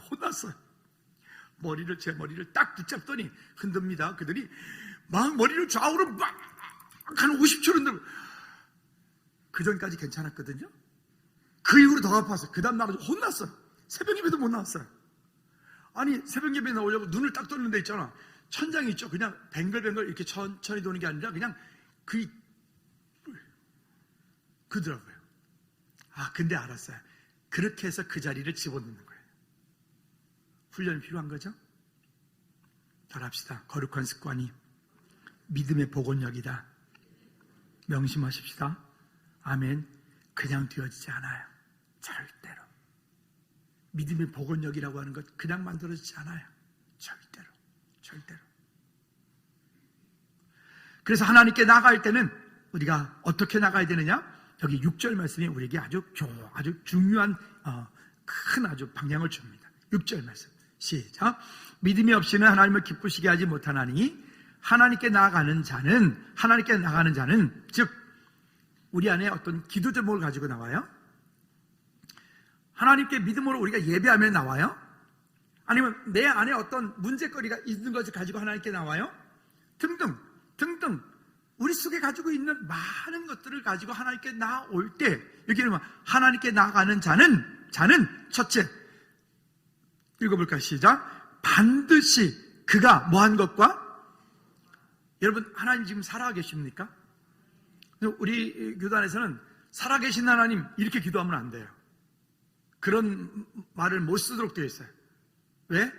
혼났어요. 제 머리를 딱 붙잡더니 흔듭니다. 그러더니 막 머리를 좌우로 막 한 50초 흔들고. 그 전까지 괜찮았거든요. 그 이후로 더 아팠어요. 그 다음 날 혼났어요. 새벽 예배도 못 나왔어요. 아니, 새벽 예배 나오려고 눈을 딱 떴는 데 있잖아. 천장이 있죠. 그냥 뱅글뱅글 이렇게 천천히 도는 게 아니라 그냥 그 그러더라고요. 근데 알았어요. 그렇게 해서 그 자리를 집어넣는 거예요. 훈련이 필요한 거죠? 잘합시다. 거룩한 습관이 믿음의 복원력이다. 명심하십시다. 아멘. 그냥 되어지지 않아요. 절대로. 믿음의 복원력이라고 하는 것 그냥 만들어지지 않아요. 절대로. 절대로. 그래서 하나님께 나갈 때는 우리가 어떻게 나가야 되느냐? 여기 6절 말씀이 우리에게 아주 중요한 큰 아주 방향을 줍니다. 6절 말씀 시작. 믿음이 없이는 하나님을 기쁘시게 하지 못하나니 하나님께 나가는 자는 즉 우리 안에 어떤 기도 제목을 가지고 나와요. 하나님께 믿음으로 우리가 예배하며 나와요. 아니면 내 안에 어떤 문제거리가 있는 것을 가지고 하나님께 나와요. 등등 우리 속에 가지고 있는 많은 것들을 가지고 하나님께 나올 때 여기는 하나님께 나가는 자는 첫째 읽어볼까요? 시작. 반드시 그가 뭐한 것과 여러분 하나님 지금 살아계십니까? 우리 교단에서는 살아계신 하나님 이렇게 기도하면 안 돼요. 그런 말을 못 쓰도록 되어 있어요. 왜?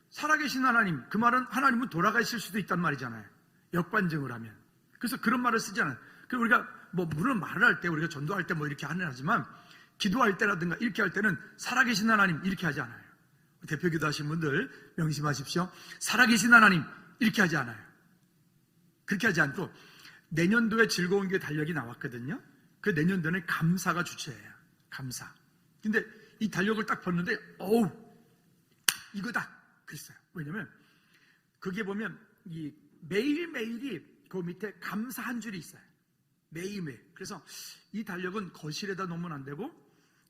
살아계신 하나님, 그 말은 하나님은 돌아가실 수도 있단 말이잖아요. 역관증을 하면. 그래서 그런 말을 쓰지 않아요. 그래서 우리가 물론 말을 할 때 우리가 전도할 때 이렇게 하는 하지만 기도할 때라든가 이렇게 할 때는 살아계신 하나님 이렇게 하지 않아요. 대표기도 하신 분들 명심하십시오. 살아계신 하나님 이렇게 하지 않아요. 그렇게 하지 않고 내년도에 즐거운 교회 달력이 나왔거든요. 그 내년도는 감사가 주체예요. 감사. 근데 이 달력을 딱 봤는데 이거다 그랬어요. 왜냐면 거기에 보면 이 매일매일이 그 밑에 감사 한 줄이 있어요. 매일매일. 그래서 이 달력은 거실에다 놓으면 안 되고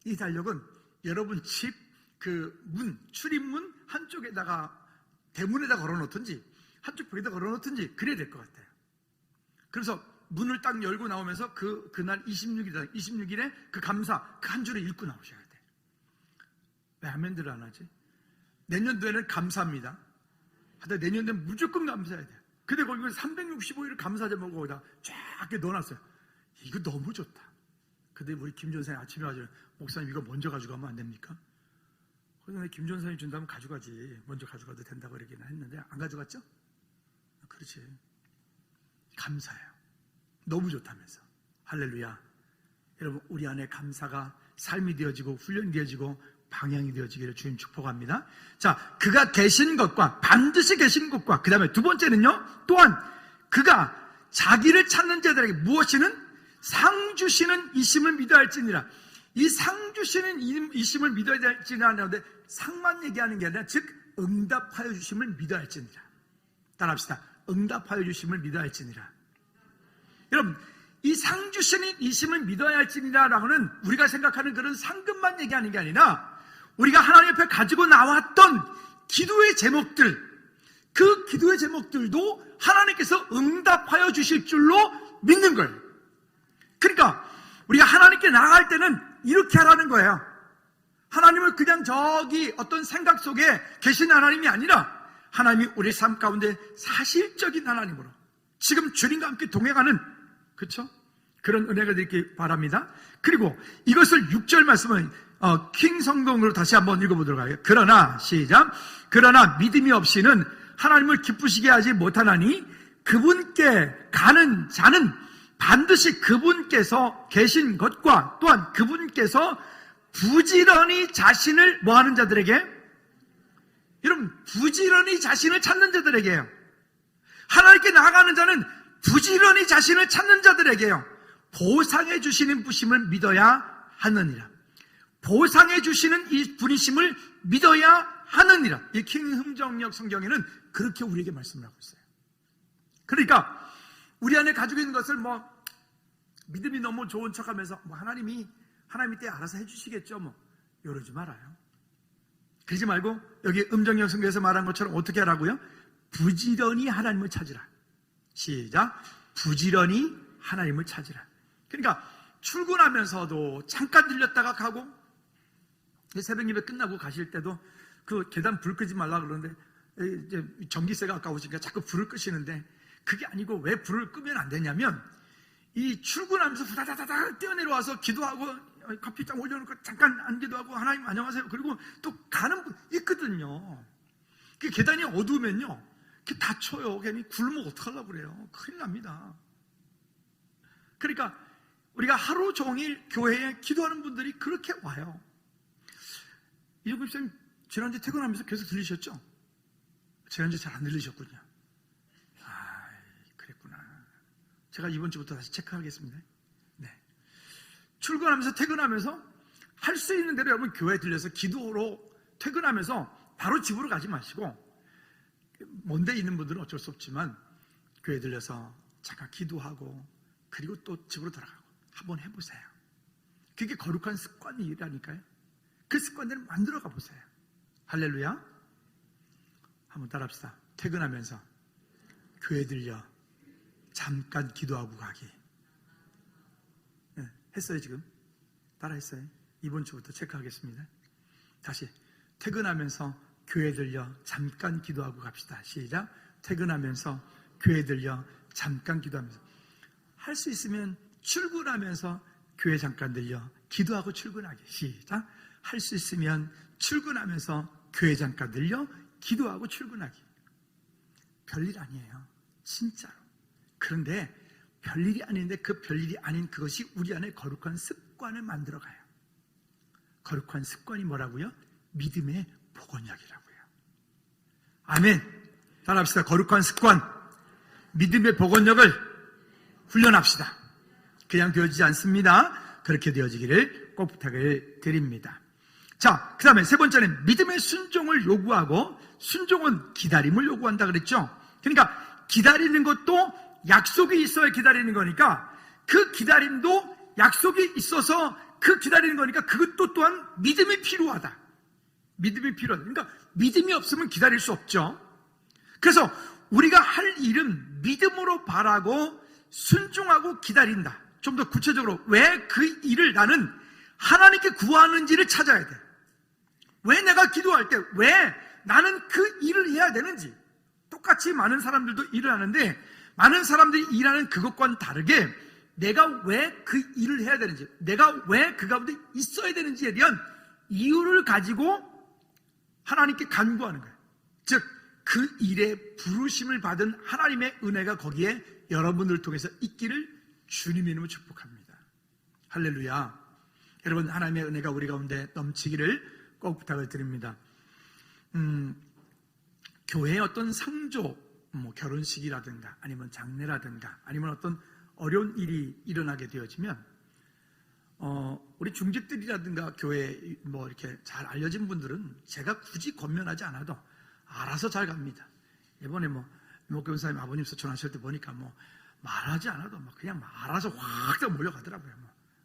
이 달력은 여러분 집 그 출입문 한쪽에다가 대문에다 걸어놓든지 한쪽 벽에다 걸어놓든지 그래야 될 것 같아요. 그래서 문을 딱 열고 나오면서 그날 26일에 그 감사 그 한 줄을 읽고 나오셔야 돼요. 왜 아멘들을 안 하지? 내년도에는 감사합니다. 하여튼 내년도에는 무조건 감사해야 돼요. 근데 거기 365일을 감사 제목을 거기다 쫙 이렇게 넣어놨어요. 이거 너무 좋다. 근데 우리 김 전사님 아침에 와서 목사님 이거 먼저 가져가면 안 됩니까? 그래서 김 전사님 준다면 가져가지. 먼저 가져가도 된다고 그러기는 했는데 안 가져갔죠? 그렇지. 감사해요. 너무 좋다면서. 할렐루야. 여러분 우리 안에 감사가 삶이 되어지고 훈련이 되어지고 방향이 되어지기를 주님 축복합니다. 자, 그가 계신 것과 반드시 계신 것과 그 다음에 두 번째는요. 또한 그가 자기를 찾는 자들에게 무엇이는 상 주시는 이심을 믿어야 할지니라. 이 상 주시는 이심을 믿어야 할지니라 하는데 상만 얘기하는 게 아니라 즉 응답하여 주심을 믿어야 할지니라. 따라합시다. 응답하여 주심을 믿어야 할지니라. 여러분 이 상 주시는 이심을 믿어야 할지니라라고는 우리가 생각하는 그런 상급만 얘기하는 게 아니라 우리가 하나님 앞에 가지고 나왔던 기도의 제목들, 그 기도의 제목들도 하나님께서 응답하여 주실 줄로 믿는 거예요. 그러니까 우리가 하나님께 나아갈 때는 이렇게 하라는 거예요. 하나님을 그냥 저기 어떤 생각 속에 계신 하나님이 아니라 하나님이 우리 삶 가운데 사실적인 하나님으로 지금 주님과 함께 동행하는 그렇죠? 그런 은혜가 되길 바랍니다. 그리고 이것을 6절 말씀은 킹 성경으로 다시 한번 읽어보도록 하겠습니다. 그러나 시작. 그러나 믿음이 없이는 하나님을 기쁘시게 하지 못하나니 그분께 가는 자는 반드시 그분께서 계신 것과 또한 그분께서 부지런히 자신을 뭐하는 자들에게 여러분 부지런히 자신을 찾는 자들에게요. 하나님께 나아가는 자는 부지런히 자신을 찾는 자들에게요. 보상해 주시는 분이심을 믿어야 하느니라. 보상해 주시는 이 분이심을 믿어야 하느니라. 이 킹흥정역 성경에는 그렇게 우리에게 말씀을 하고 있어요. 그러니까 우리 안에 가지고 있는 것을 믿음이 너무 좋은 척하면서 하나님이 때 알아서 해주시겠죠 이러지 말아요. 그러지 말고 여기 음정역 성경에서 말한 것처럼 어떻게 하라고요? 부지런히 하나님을 찾으라. 시작. 부지런히 하나님을 찾으라. 그러니까 출근하면서도 잠깐 들렸다가 가고 새벽 예배 끝나고 가실 때도 그 계단 불 끄지 말라 그러는데 이제 전기세가 아까우시니까 자꾸 불을 끄시는데 그게 아니고 왜 불을 끄면 안 되냐면 이 출근하면서 후다다다다 뛰어내려와서 기도하고 커피잔 올려놓고 잠깐 안 기도하고 하나님 안녕하세요. 그리고 또 가는 분 있거든요. 그 계단이 어두우면요, 다쳐요. 괜히 굶으면 어떡하려고 그래요. 큰일 납니다. 그러니까 우리가 하루 종일 교회에 기도하는 분들이 그렇게 와요. 이종국 목사님 지난주에 퇴근하면서 계속 들리셨죠? 지난주에 잘 안 들리셨군요. 아, 그랬구나. 제가 이번 주부터 다시 체크하겠습니다. 네. 출근하면서 퇴근하면서 할 수 있는 대로 여러분 교회에 들려서 기도로 퇴근하면서 바로 집으로 가지 마시고, 먼데 있는 분들은 어쩔 수 없지만 교회에 들려서 잠깐 기도하고 그리고 또 집으로 돌아가고 한번 해보세요. 그게 거룩한 습관이라니까요. 그 습관들을 만들어가 보세요. 할렐루야. 한번 따라합시다. 퇴근하면서 교회 들려 잠깐 기도하고 가기. 네, 했어요 지금? 따라했어요? 이번 주부터 체크하겠습니다. 다시 퇴근하면서 교회 들려 잠깐 기도하고 갑시다. 시작. 퇴근하면서 교회 들려 잠깐 기도하면서. 할 수 있으면 출근하면서 교회 잠깐 들려 기도하고 출근하기. 시작. 할 수 있으면 출근하면서 교회 잠깐 들려 기도하고 출근하기. 별일 아니에요. 진짜로. 그런데 별일이 아닌데 그 별일이 아닌 그것이 우리 안에 거룩한 습관을 만들어가요. 거룩한 습관이 뭐라고요? 믿음의 복원력이라고요. 아멘. 따라합시다. 거룩한 습관, 믿음의 복원력을 훈련합시다. 그냥 되어지지 않습니다. 그렇게 되어지기를 꼭 부탁을 드립니다. 자, 그 다음에 세 번째는 믿음의 순종을 요구하고, 순종은 기다림을 요구한다 그랬죠. 그러니까 기다리는 것도 약속이 있어야 기다리는 거니까, 그 기다림도 약속이 있어서 그 기다리는 거니까 그것도 또한 믿음이 필요하다. 믿음이 필요하다. 그러니까 믿음이 없으면 기다릴 수 없죠. 그래서 우리가 할 일은 믿음으로 바라고 순종하고 기다린다. 좀 더 구체적으로 왜 그 일을 나는 하나님께 구하는지를 찾아야 돼. 왜 내가 기도할 때 왜 나는 그 일을 해야 되는지. 똑같이 많은 사람들도 일을 하는데 많은 사람들이 일하는 그것과는 다르게 내가 왜 그 일을 해야 되는지, 내가 왜 그 가운데 있어야 되는지에 대한 이유를 가지고 하나님께 간구하는 거예요. 즉 그 일에 부르심을 받은 하나님의 은혜가 거기에 여러분들을 통해서 있기를 주님의 이름으로 축복합니다. 할렐루야. 여러분, 하나님의 은혜가 우리 가운데 넘치기를 꼭 부탁을 드립니다. 교회의 어떤 상조, 결혼식이라든가 아니면 장례라든가 아니면 어떤 어려운 일이 일어나게 되어지면 우리 중직들이라든가 교회 이렇게 잘 알려진 분들은 제가 굳이 권면하지 않아도 알아서 잘 갑니다. 이번에 목교사님 아버님 소천하실 때 보니까 말하지 않아도 그냥 알아서 확 몰려가더라고요.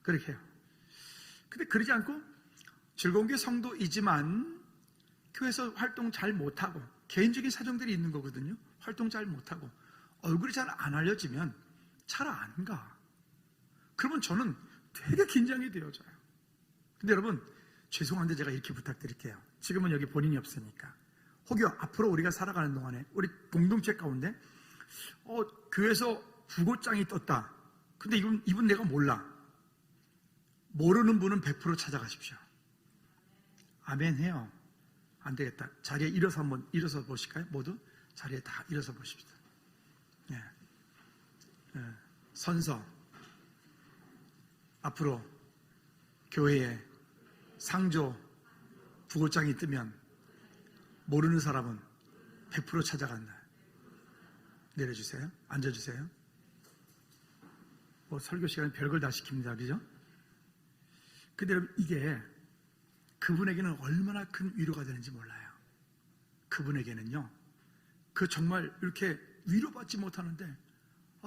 그렇게 해요. 근데 그러지 않고 즐거운 게 성도이지만 교회에서 활동 잘 못하고 개인적인 사정들이 있는 거거든요. 활동 잘 못하고 얼굴이 잘 안 알려지면 잘 안 가. 그러면 저는 되게 긴장이 되어져요. 근데 여러분, 죄송한데 제가 이렇게 부탁드릴게요. 지금은 여기 본인이 없으니까 혹여 앞으로 우리가 살아가는 동안에 우리 공동체 가운데 교회에서 부고장이 떴다. 근데 이분 내가 몰라. 모르는 분은 100% 찾아가십시오. 아멘 해요. 안 되겠다. 자리에 한번 일어서 보실까요? 모두 자리에 다 일어서 보십시다. 예. 선서 앞으로 교회에 상조 부고장이 뜨면 모르는 사람은 100% 찾아간다. 내려주세요. 앉아주세요. 설교 시간에 별걸 다 시킵니다. 그죠? 근데 여러분, 이게 그분에게는 얼마나 큰 위로가 되는지 몰라요. 그분에게는요, 정말 이렇게 위로받지 못하는데,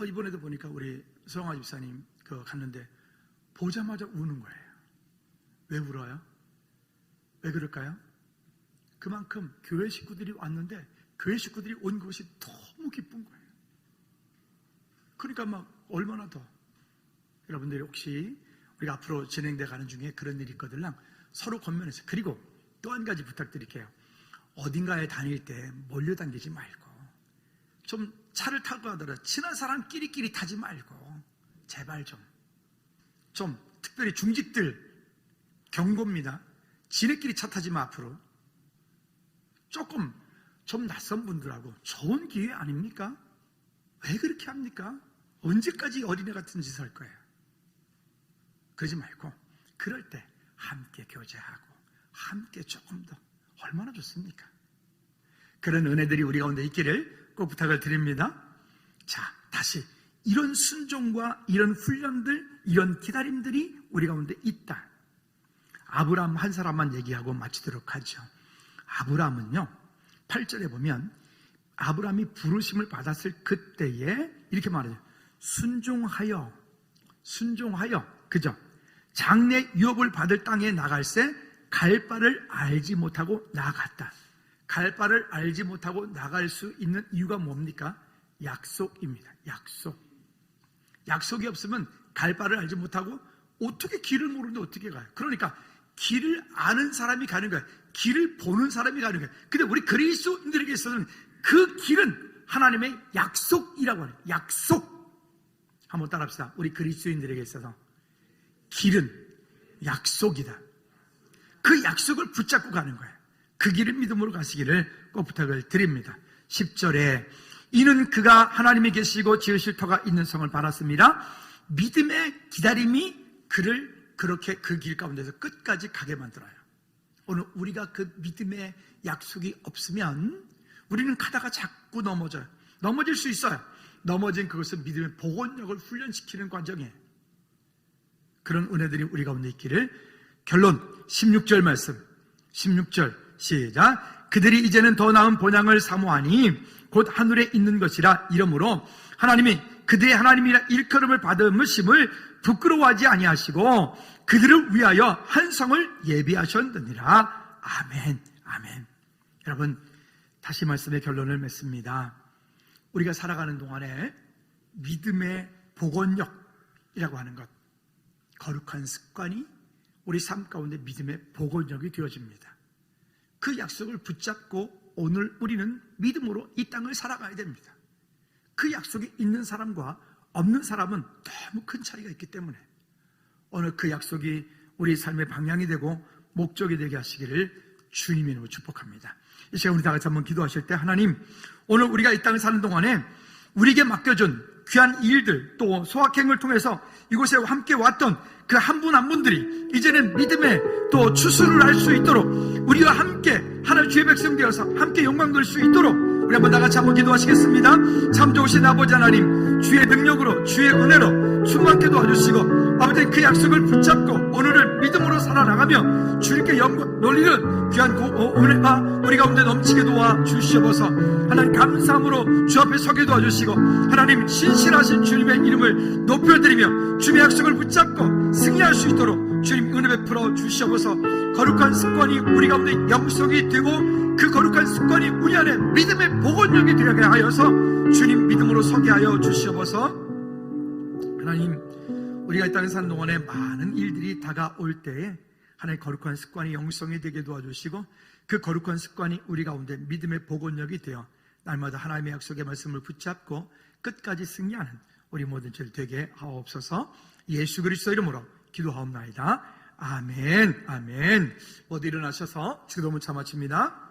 이번에도 보니까 우리 서영아 집사님 갔는데 보자마자 우는 거예요. 왜 울어요? 왜 그럴까요? 그만큼 교회 식구들이 왔는데 교회 식구들이 온 것이 너무 기쁜 거예요. 그러니까 얼마나 더 여러분들이 혹시 우리가 앞으로 진행돼 가는 중에 그런 일이 있거든요. 서로 권면해서. 그리고 또 한 가지 부탁드릴게요. 어딘가에 다닐 때 몰려다니지 말고 좀 차를 타고 가더라도 친한 사람끼리끼리 타지 말고 제발 좀 특별히 중직들 경고입니다. 지네끼리 차 타지 마. 앞으로 조금 좀 낯선 분들하고 좋은 기회 아닙니까? 왜 그렇게 합니까? 언제까지 어린애 같은 짓을 할 거예요? 그러지 말고 그럴 때 함께 교제하고 함께 조금 더 얼마나 좋습니까? 그런 은혜들이 우리 가운데 있기를 꼭 부탁을 드립니다. 자, 다시 이런 순종과 이런 훈련들, 이런 기다림들이 우리 가운데 있다. 아브라함 한 사람만 얘기하고 마치도록 하죠. 아브라함은요, 8절에 보면 아브라함이 부르심을 받았을 그때에 이렇게 말해요. 순종하여, 그죠? 장래 유업을 받을 땅에 나갈새 갈 바를 알지 못하고 나갔다. 갈 바를 알지 못하고 나갈 수 있는 이유가 뭡니까? 약속입니다. 약속이 없으면 갈 바를 알지 못하고 어떻게 길을 모르는데 어떻게 가요? 그러니까 길을 아는 사람이 가는 거예요. 길을 보는 사람이 가는 거예요. 근데 우리 그리스도인들에게 있어서는 그 길은 하나님의 약속이라고 하는 거예요. 약속. 한번 따라합시다. 우리 그리스도인들에게 있어서 길은 약속이다. 그 약속을 붙잡고 가는 거예요. 그 길을 믿음으로 가시기를 꼭 부탁을 드립니다. 10절에 이는 그가 하나님이 계시고 지으실 터가 있는 성을 바랐습니다. 믿음의 기다림이 그를 그렇게 그 길 가운데서 끝까지 가게 만들어요. 오늘 우리가 그 믿음의 약속이 없으면 우리는 가다가 자꾸 넘어질 수 있어요. 넘어진 그것은 믿음의 복원력을 훈련시키는 과정이에요. 그런 은혜들이 우리 가운데 있기를. 결론 16절 말씀, 16절 시작. 그들이 이제는 더 나은 본향을 사모하니 곧 하늘에 있는 것이라 이러므로 하나님이 그들의 하나님이라 일컬음을 받으심을 부끄러워하지 아니하시고 그들을 위하여 한 성을 예비하셨느니라. 아멘. 여러분, 다시 말씀의 결론을 맺습니다. 우리가 살아가는 동안에 믿음의 복원력이라고 하는 것, 거룩한 습관이 우리 삶 가운데 믿음의 복원력이 되어집니다. 그 약속을 붙잡고 오늘 우리는 믿음으로 이 땅을 살아가야 됩니다. 그 약속이 있는 사람과 없는 사람은 너무 큰 차이가 있기 때문에 오늘 그 약속이 우리 삶의 방향이 되고 목적이 되게 하시기를 주님의 이름으로 축복합니다. 이 시간 우리 다 같이 한번 기도하실 때, 하나님, 오늘 우리가 이 땅을 사는 동안에 우리에게 맡겨준 귀한 일들, 또 소확행을 통해서 이곳에 함께 왔던 그 한 분 한 분들이 이제는 믿음의 또 추수를 할 수 있도록 우리와 함께 하나님 주의 백성 되어서 함께 영광 돌 수 있도록 우리 한번 다 같이 한번 기도하시겠습니다. 참 좋으신 아버지 하나님, 주의 능력으로 주의 은혜로 충만케 도와주시고 아버지 그 약속을 붙잡고 오늘을 믿음으로 살아나가며 주님께 영광 돌리는 귀한 은혜가 우리 가운데 넘치게 도와주시옵소서. 하나님, 감사함으로 주 앞에 서게 도와주시고 하나님, 신실하신 주님의 이름을 높여드리며 주님의 약속을 붙잡고 승리할 수 있도록 주님 은혜 베풀어 주시옵소서. 거룩한 습관이 우리 가운데 영성이 되고 그 거룩한 습관이 우리 안에 믿음의 복원력이 되게 하여서 주님 믿음으로 서게 하여 주시옵소서. 하나님, 우리가 이 땅에 사는 동안에 많은 일들이 다가올 때에 하나님의 거룩한 습관이 영성이 되게 도와주시고 그 거룩한 습관이 우리 가운데 믿음의 복원력이 되어 날마다 하나님의 약속의 말씀을 붙잡고 끝까지 승리하는 우리 모든 절 되게 하옵소서. 예수 그리스도 이름으로 기도하옵나이다. 아멘. 모두 일어나셔서 기도문 마칩니다.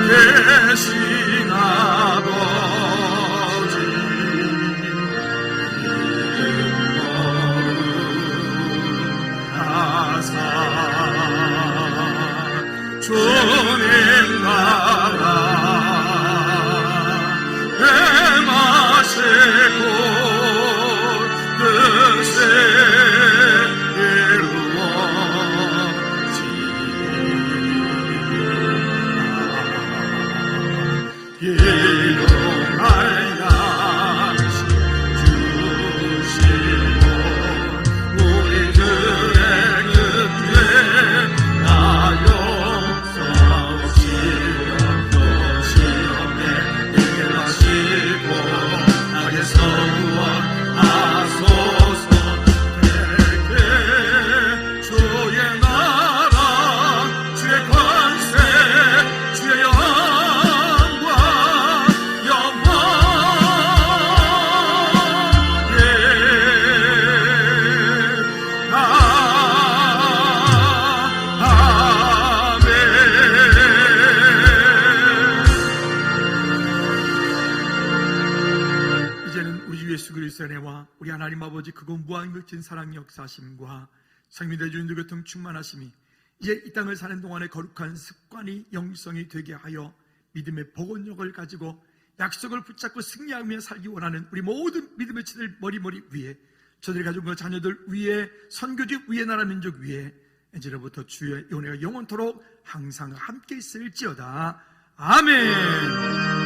계신 아버지, 하사 주님 나라 해마시고 뜻에 일용할 양식 주시고 우리들의 은혜 나 용서하시라. 할렐루야. 우리 하나님 아버지 그거 무한극진 사랑 역사심과 성민대 주님들 교통 충만하심이 이제 이 땅을 사는 동안에 거룩한 습관이 영성이 되게 하여 믿음의 복원력을 가지고 약속을 붙잡고 승리하며 살기 원하는 우리 모든 믿음의 치들 머리머리 위에 저들이 가지고 그 자녀들 위에 선교지 위에 나라 민족 위에 이제로부터 주의 은혜가 영원토록 항상 함께 있을지어다. 아멘.